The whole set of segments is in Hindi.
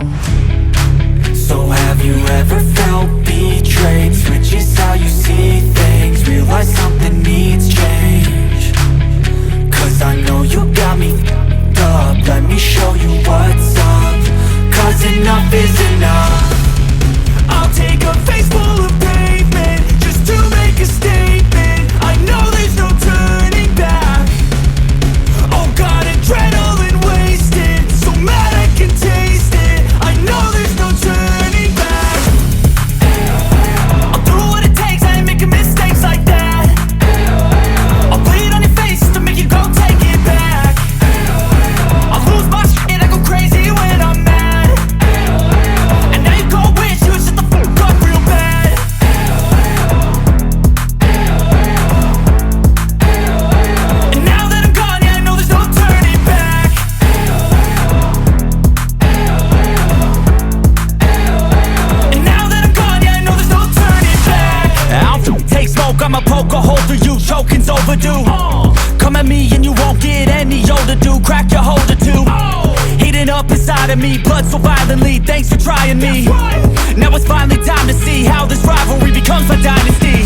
So have you ever felt betrayed? Switches how you see things, realize something needs change. Cause I know you got me f***ed up, let me show you what's up. Cause enough is enough. I'll take a face full of pavement just to make a statement. I know there's no turning back. Oh God, adrenaline wasted, so mad I can taste it. I know there's no turning back. I'll do what it takes, I ain't making mistakes like that. I'll play it on your face to make you go take it back. I'll lose my shit, I go crazy when I'm mad. And now you go wish you would shut the fuck up real bad. And now that I'm gone, yeah, I know there's no turning back. And now that I'm gone, yeah, I know there's no turning back. I'll take smoke, I'ma poke a hole through you, choking's overdue. Come at me and you won't get any older, dude. Crack your holder too. Heating up inside of me, blood so violently. Thanks for trying me. Now it's finally time to see how this rivalry becomes a dynasty.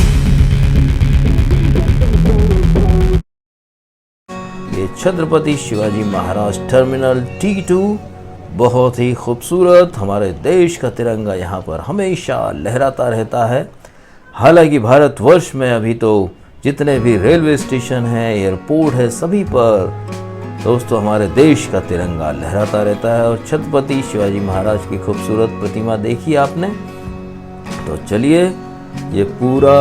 ये छत्रपति शिवाजी महाराज टर्मिनल T2 बहुत ही खूबसूरत। हमारे देश का तिरंगा यहाँ पर हमेशा लहराता रहता है। हालांकि भारतवर्ष में अभी तो जितने भी रेलवे स्टेशन हैं, एयरपोर्ट है, सभी पर दोस्तों हमारे देश का तिरंगा लहराता रहता है। और छत्रपति शिवाजी महाराज की खूबसूरत प्रतिमा देखी आपने। तो चलिए ये पूरा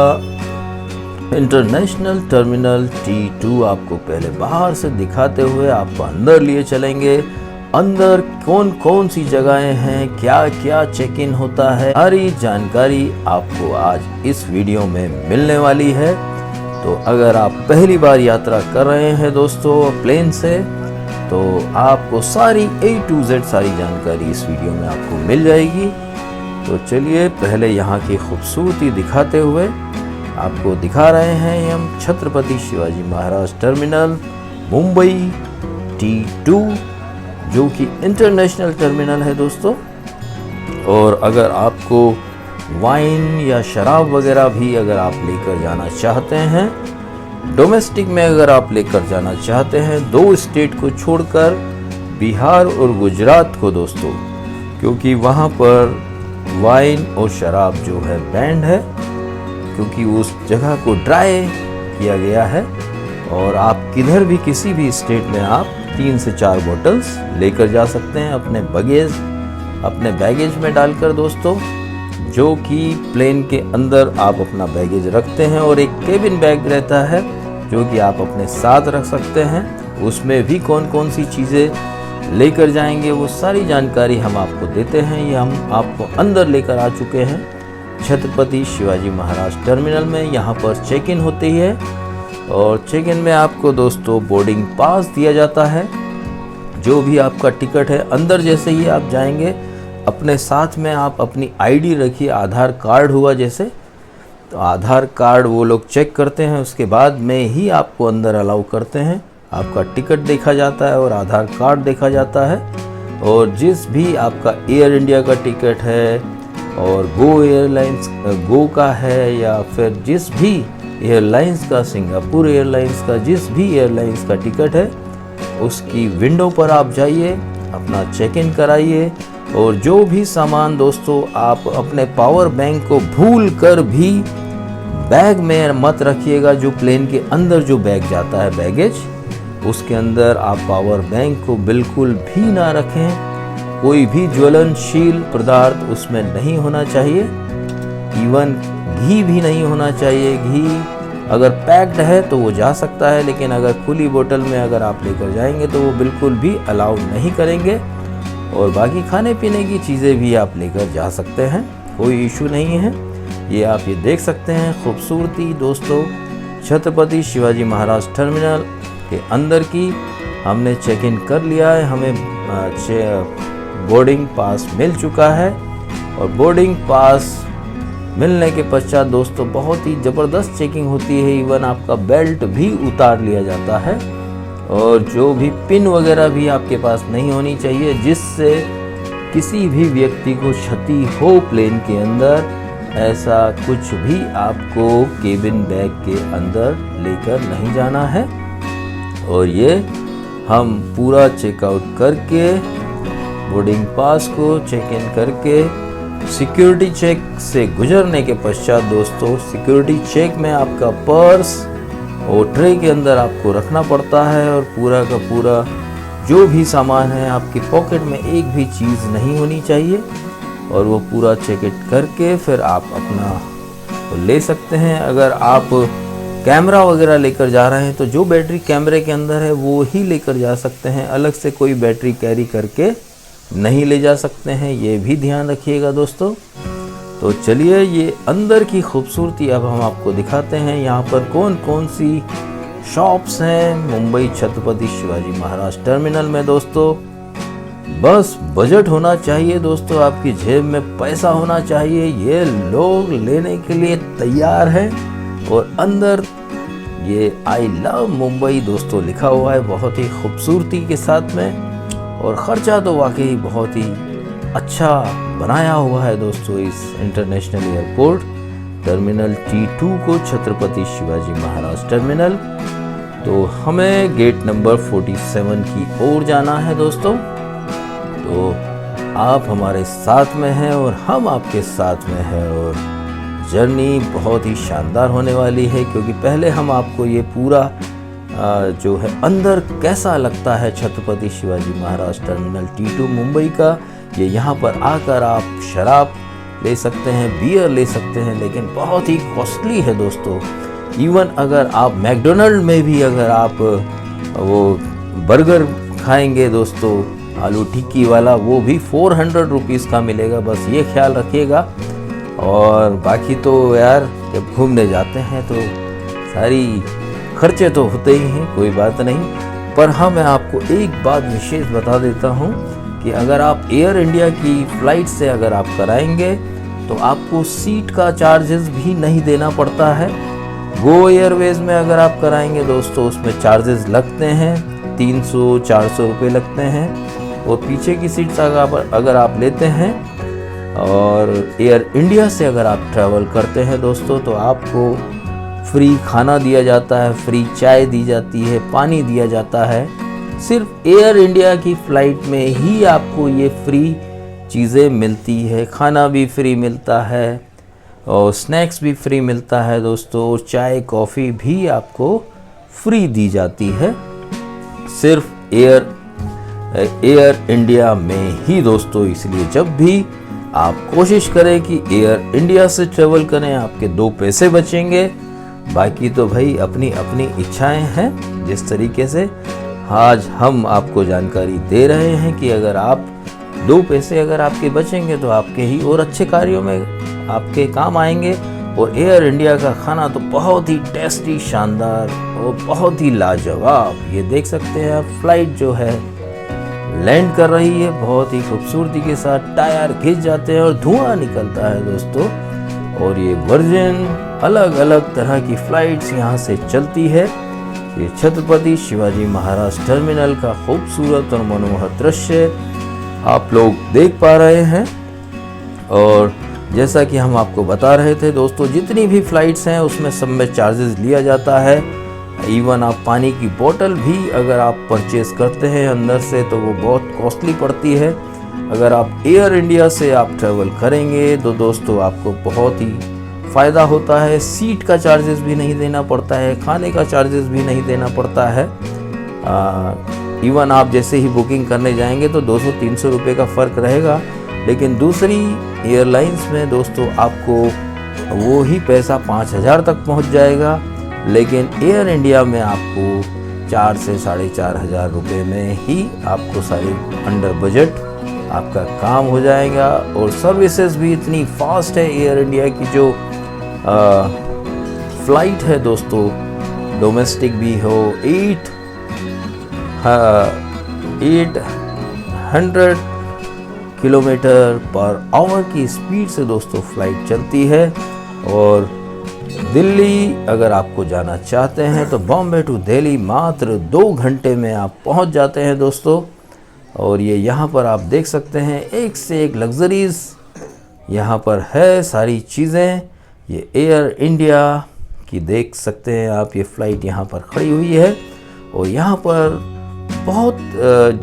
इंटरनेशनल टर्मिनल T2 आपको पहले बाहर से दिखाते हुए आपको अंदर लिए चलेंगे। अंदर कौन कौन सी जगहें हैं, क्या क्या चेक इन होता है, सारी जानकारी आपको आज इस वीडियो में मिलने वाली है। तो अगर आप पहली बार यात्रा कर रहे हैं दोस्तों प्लेन से, तो आपको सारी A to Z सारी जानकारी इस वीडियो में आपको मिल जाएगी। तो चलिए पहले यहाँ की खूबसूरती दिखाते हुए आपको दिखा रहे हैं हम छत्रपति शिवाजी महाराज टर्मिनल मुंबई T2, जो कि इंटरनेशनल टर्मिनल है दोस्तों। और अगर आपको वाइन या शराब वगैरह भी अगर आप लेकर जाना चाहते हैं, डोमेस्टिक में अगर आप लेकर जाना चाहते हैं, 2 स्टेट को छोड़कर बिहार और गुजरात को दोस्तों, क्योंकि वहाँ पर वाइन और शराब जो है बैंड है, क्योंकि उस जगह को ड्राई किया गया है। और आप किधर भी किसी भी स्टेट में आप 3 से 4 बोतल्स लेकर जा सकते हैं अपने बैगेज में डालकर दोस्तों, जो कि प्लेन के अंदर आप अपना बैगेज रखते हैं। और एक केबिन बैग रहता है जो कि आप अपने साथ रख सकते हैं। उसमें भी कौन कौन सी चीज़ें लेकर जाएंगे वो सारी जानकारी हम आपको देते हैं। ये हम आपको अंदर लेकर आ चुके हैं छत्रपति शिवाजी महाराज टर्मिनल में। यहाँ पर चेक इन होती है और चेक इन में आपको दोस्तों बोर्डिंग पास दिया जाता है। जो भी आपका टिकट है, अंदर जैसे ही आप जाएंगे अपने साथ में आप अपनी आईडी रखिए। आधार कार्ड हुआ जैसे, तो आधार कार्ड वो लोग चेक करते हैं, उसके बाद में ही आपको अंदर अलाउ करते हैं। आपका टिकट देखा जाता है और आधार कार्ड देखा जाता है। और जिस भी आपका एयर इंडिया का टिकट है और गो एयरलाइंस गो का है, या फिर जिस भी एयरलाइंस का, सिंगापुर एयरलाइंस का, जिस भी एयरलाइंस का टिकट है, उसकी विंडो पर आप जाइए, अपना चेक इन कराइए। और जो भी सामान दोस्तों आप अपने पावर बैंक को भूल कर भी बैग में मत रखिएगा। जो प्लेन के अंदर जो बैग जाता है बैगेज, उसके अंदर आप पावर बैंक को बिल्कुल भी ना रखें। कोई भी ज्वलनशील पदार्थ उसमें नहीं होना चाहिए। इवन घी भी नहीं होना चाहिए। घी अगर पैक्ड है तो वो जा सकता है, लेकिन अगर खुली बोतल में अगर आप लेकर जाएंगे तो वो बिल्कुल भी अलाउ नहीं करेंगे। और बाकी खाने पीने की चीज़ें भी आप लेकर जा सकते हैं, कोई इशू नहीं है। ये आप ये देख सकते हैं खूबसूरती दोस्तों छत्रपति शिवाजी महाराज टर्मिनल के अंदर की। हमने चेक इन कर लिया है, हमें बोर्डिंग पास मिल चुका है। और बोर्डिंग पास मिलने के पश्चात दोस्तों बहुत ही ज़बरदस्त चेकिंग होती है। इवन आपका बेल्ट भी उतार लिया जाता है और जो भी पिन वगैरह भी आपके पास नहीं होनी चाहिए, जिससे किसी भी व्यक्ति को क्षति हो प्लेन के अंदर, ऐसा कुछ भी आपको केबिन बैग के अंदर लेकर नहीं जाना है। और ये हम पूरा चेकआउट करके, बोर्डिंग पास को चेक इन करके, सिक्योरिटी चेक से गुजरने के पश्चात दोस्तों, सिक्योरिटी चेक में आपका पर्स और ट्रे के अंदर आपको रखना पड़ता है, और पूरा का पूरा जो भी सामान है आपकी पॉकेट में एक भी चीज़ नहीं होनी चाहिए, और वो पूरा चेक इन करके फिर आप अपना तो ले सकते हैं। अगर आप कैमरा वगैरह लेकर जा रहे हैं तो जो बैटरी कैमरे के अंदर है वो ही लेकर जा सकते हैं, अलग से कोई बैटरी कैरी करके नहीं ले जा सकते हैं, ये भी ध्यान रखिएगा दोस्तों। तो चलिए ये अंदर की खूबसूरती अब हम आपको दिखाते हैं। यहाँ पर कौन कौन सी शॉप्स हैं मुंबई छत्रपति शिवाजी महाराज टर्मिनल में दोस्तों। बस बजट होना चाहिए दोस्तों, आपकी जेब में पैसा होना चाहिए, ये लोग लेने के लिए तैयार हैं। और अंदर ये आई लव मुंबई दोस्तों लिखा हुआ है बहुत ही खूबसूरती के साथ में, और ख़र्चा तो वाकई बहुत ही अच्छा बनाया हुआ है दोस्तों इस इंटरनेशनल एयरपोर्ट टर्मिनल T2 को, छत्रपति शिवाजी महाराज टर्मिनल। तो हमें गेट नंबर 47 की ओर जाना है दोस्तों। तो आप हमारे साथ में हैं और हम आपके साथ में हैं, और जर्नी बहुत ही शानदार होने वाली है, क्योंकि पहले हम आपको ये पूरा जो है अंदर कैसा लगता है छत्रपति शिवाजी महाराज टर्मिनल T2 मुंबई का। ये यहाँ पर आकर आप शराब ले सकते हैं, बियर ले सकते हैं, लेकिन बहुत ही कॉस्टली है दोस्तों। इवन अगर आप मैकडोनल्ड में भी अगर आप वो बर्गर खाएंगे दोस्तों, आलू टिक्की वाला, वो भी 400 रुपीज़ का मिलेगा, बस ये ख्याल रखिएगा। और बाकी तो यार जब घूमने जाते हैं तो सारी खर्चे तो होते ही हैं, कोई बात नहीं। पर हाँ, मैं आपको एक बात विशेष बता देता हूँ कि अगर आप एयर इंडिया की फ़्लाइट से अगर आप कराएंगे तो आपको सीट का चार्जेस भी नहीं देना पड़ता है। गो एयरवेज़ में अगर आप कराएंगे दोस्तों, उसमें चार्जेस लगते हैं, 300-400 रुपये लगते हैं। और पीछे की सीट्स अगर आप लेते हैं और एयर इंडिया से अगर आप ट्रैवल करते हैं दोस्तों, तो आपको फ्री खाना दिया जाता है, फ्री चाय दी जाती है, पानी दिया जाता है। सिर्फ एयर इंडिया की फ़्लाइट में ही आपको ये फ्री चीज़ें मिलती है, खाना भी फ्री मिलता है और स्नैक्स भी फ्री मिलता है दोस्तों, चाय कॉफ़ी भी आपको फ्री दी जाती है, सिर्फ एयर इंडिया में ही दोस्तों। इसलिए जब भी आप कोशिश करें कि एयर इंडिया से ट्रेवल करें, आपके 2 पैसे बचेंगे। बाकी तो भाई अपनी अपनी इच्छाएं हैं। जिस तरीके से आज हम आपको जानकारी दे रहे हैं कि अगर आप 2 पैसे अगर आपके बचेंगे तो आपके ही और अच्छे कार्यों में आपके काम आएंगे। और एयर इंडिया का खाना तो बहुत ही टेस्टी, शानदार और बहुत ही लाजवाब। ये देख सकते हैं आप, फ्लाइट जो है लैंड कर रही है बहुत ही खूबसूरती के साथ, टायर घिस जाते हैं और धुआं निकलता है दोस्तों। और ये वर्जन अलग अलग तरह की फ्लाइट्स यहाँ से चलती है। ये छत्रपति शिवाजी महाराज टर्मिनल का खूबसूरत और मनोहर दृश्य आप लोग देख पा रहे हैं। और जैसा कि हम आपको बता रहे थे दोस्तों, जितनी भी फ़्लाइट्स हैं उसमें सब में चार्जेस लिया जाता है। इवन आप पानी की बोतल भी अगर आप परचेज़ करते हैं अंदर से तो वो बहुत कॉस्टली पड़ती है। अगर आप एयर इंडिया से आप ट्रैवल करेंगे तो दोस्तों आपको बहुत ही फ़ायदा होता है। सीट का चार्जेस भी नहीं देना पड़ता है, खाने का चार्जेस भी नहीं देना पड़ता है। इवन आप जैसे ही बुकिंग करने जाएंगे तो 200-300 रुपये का फ़र्क रहेगा, लेकिन दूसरी एयरलाइंस में दोस्तों आपको वो ही पैसा 5000 तक पहुंच जाएगा। लेकिन एयर इंडिया में आपको 4 से 4,500 रुपये में ही आपको सारी अंडर बजट आपका काम हो जाएगा। और सर्विसेज भी इतनी फास्ट है एयर इंडिया की जो फ़्लाइट है दोस्तों, डोमेस्टिक भी हो, 800 किलोमीटर पर आवर की स्पीड से दोस्तों फ़्लाइट चलती है। और दिल्ली अगर आपको जाना चाहते हैं तो बॉम्बे टू दिल्ली मात्र 2 घंटे में आप पहुंच जाते हैं दोस्तों। और ये यहाँ पर आप देख सकते हैं एक से एक लग्जरीज़ यहाँ पर है सारी चीज़ें। ये एयर इंडिया की देख सकते हैं आप, ये फ़्लाइट यहाँ पर खड़ी हुई है। और यहाँ पर बहुत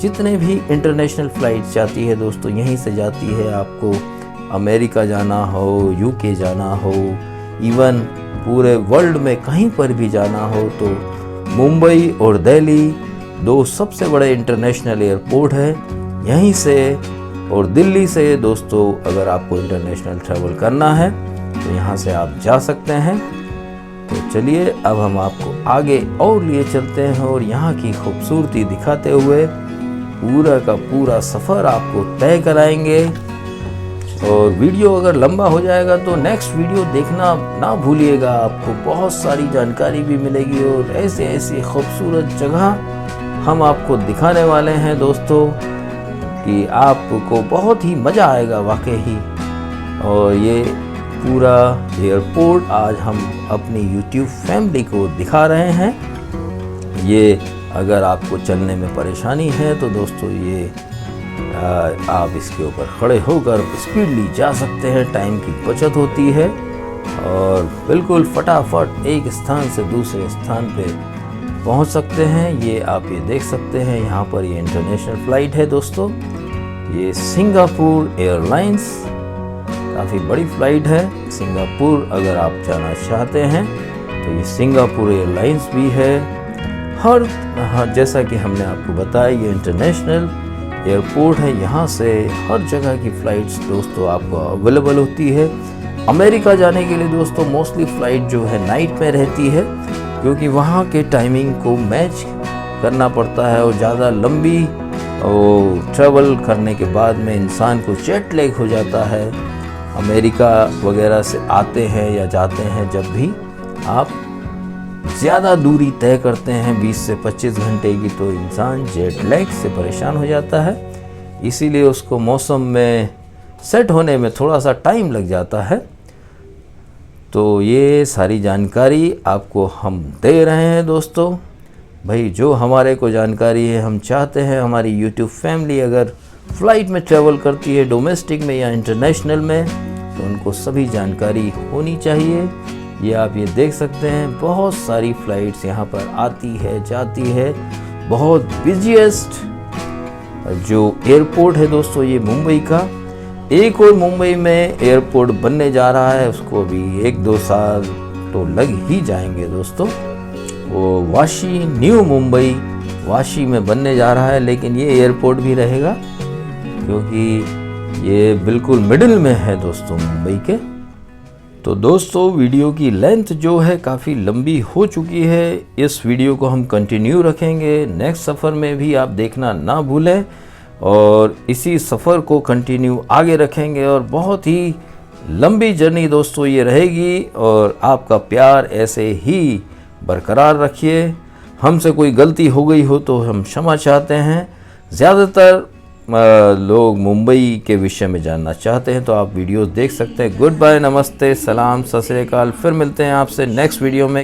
जितने भी इंटरनेशनल फ़्लाइट जाती है दोस्तों, यहीं से जाती है। आपको अमेरिका जाना हो, यूके जाना हो, इवन पूरे वर्ल्ड में कहीं पर भी जाना हो तो मुंबई और दिल्ली दो सबसे बड़े इंटरनेशनल एयरपोर्ट है। यहीं से और दिल्ली से दोस्तों अगर आपको इंटरनेशनल ट्रैवल करना है तो यहाँ से आप जा सकते हैं। तो चलिए अब हम आपको आगे और लिए चलते हैं और यहाँ की खूबसूरती दिखाते हुए पूरा का पूरा सफ़र आपको तय कराएंगे। और वीडियो अगर लंबा हो जाएगा तो नेक्स्ट वीडियो देखना ना भूलिएगा, आपको बहुत सारी जानकारी भी मिलेगी और ऐसे ऐसी खूबसूरत जगह हम आपको दिखाने वाले हैं दोस्तों कि आपको बहुत ही मज़ा आएगा वाकई ही। और ये पूरा एयरपोर्ट आज हम अपनी YouTube फैमिली को दिखा रहे हैं। ये अगर आपको चलने में परेशानी है तो दोस्तों ये आप इसके ऊपर खड़े होकर स्पीडली जा सकते हैं, टाइम की बचत होती है और बिल्कुल फटाफट एक स्थान से दूसरे स्थान पे पहुंच सकते हैं। ये आप ये देख सकते हैं यहाँ पर ये इंटरनेशनल फ़्लाइट है दोस्तों। ये सिंगापुर एयरलाइंस काफ़ी बड़ी फ़्लाइट है। सिंगापुर अगर आप जाना चाहते हैं तो ये सिंगापुर एयरलाइंस भी है। हर जैसा कि हमने आपको बताया ये इंटरनेशनल एयरपोर्ट है, यहाँ से हर जगह की फ़्लाइट्स दोस्तों आपको अवेलेबल होती है। अमेरिका जाने के लिए दोस्तों मोस्टली फ़्लाइट जो है नाइट में रहती है क्योंकि वहाँ के टाइमिंग को मैच करना पड़ता है और ज़्यादा लंबी ट्रैवल करने के बाद में इंसान को जेट लैग हो जाता है। अमेरिका वगैरह से आते हैं या जाते हैं जब भी आप ज़्यादा दूरी तय करते हैं 20 से 25 घंटे की तो इंसान जेट लैग से परेशान हो जाता है, इसीलिए उसको मौसम में सेट होने में थोड़ा सा टाइम लग जाता है। तो ये सारी जानकारी आपको हम दे रहे हैं दोस्तों। भाई जो हमारे को जानकारी है हम चाहते हैं हमारी YouTube फैमिली अगर फ़्लाइट में ट्रैवल करती है डोमेस्टिक में या इंटरनेशनल में तो उनको सभी जानकारी होनी चाहिए। ये आप ये देख सकते हैं बहुत सारी फ़्लाइट्स यहाँ पर आती है जाती है। बहुत बिजीएस्ट जो एयरपोर्ट है दोस्तों ये मुंबई का। एक और मुंबई में एयरपोर्ट बनने जा रहा है, उसको भी 1-2 साल तो लग ही जाएंगे दोस्तों। वो वाशी न्यू मुंबई वाशी में बनने जा रहा है, लेकिन ये एयरपोर्ट भी रहेगा क्योंकि ये बिल्कुल मिडिल में है दोस्तों मुंबई के। तो दोस्तों वीडियो की लेंथ जो है काफ़ी लंबी हो चुकी है, इस वीडियो को हम कंटिन्यू रखेंगे नेक्स्ट सफ़र में भी, आप देखना ना भूलें और इसी सफ़र को कंटिन्यू आगे रखेंगे और बहुत ही लंबी जर्नी दोस्तों ये रहेगी और आपका प्यार ऐसे ही बरकरार रखिए। हमसे कोई गलती हो गई हो तो हम क्षमा चाहते हैं। ज़्यादातर लोग मुंबई के विषय में जानना चाहते हैं तो आप वीडियोस देख सकते हैं। गुड बाय, नमस्ते, सलाम, सत श्री अकाल। फिर मिलते हैं आपसे नेक्स्ट वीडियो में।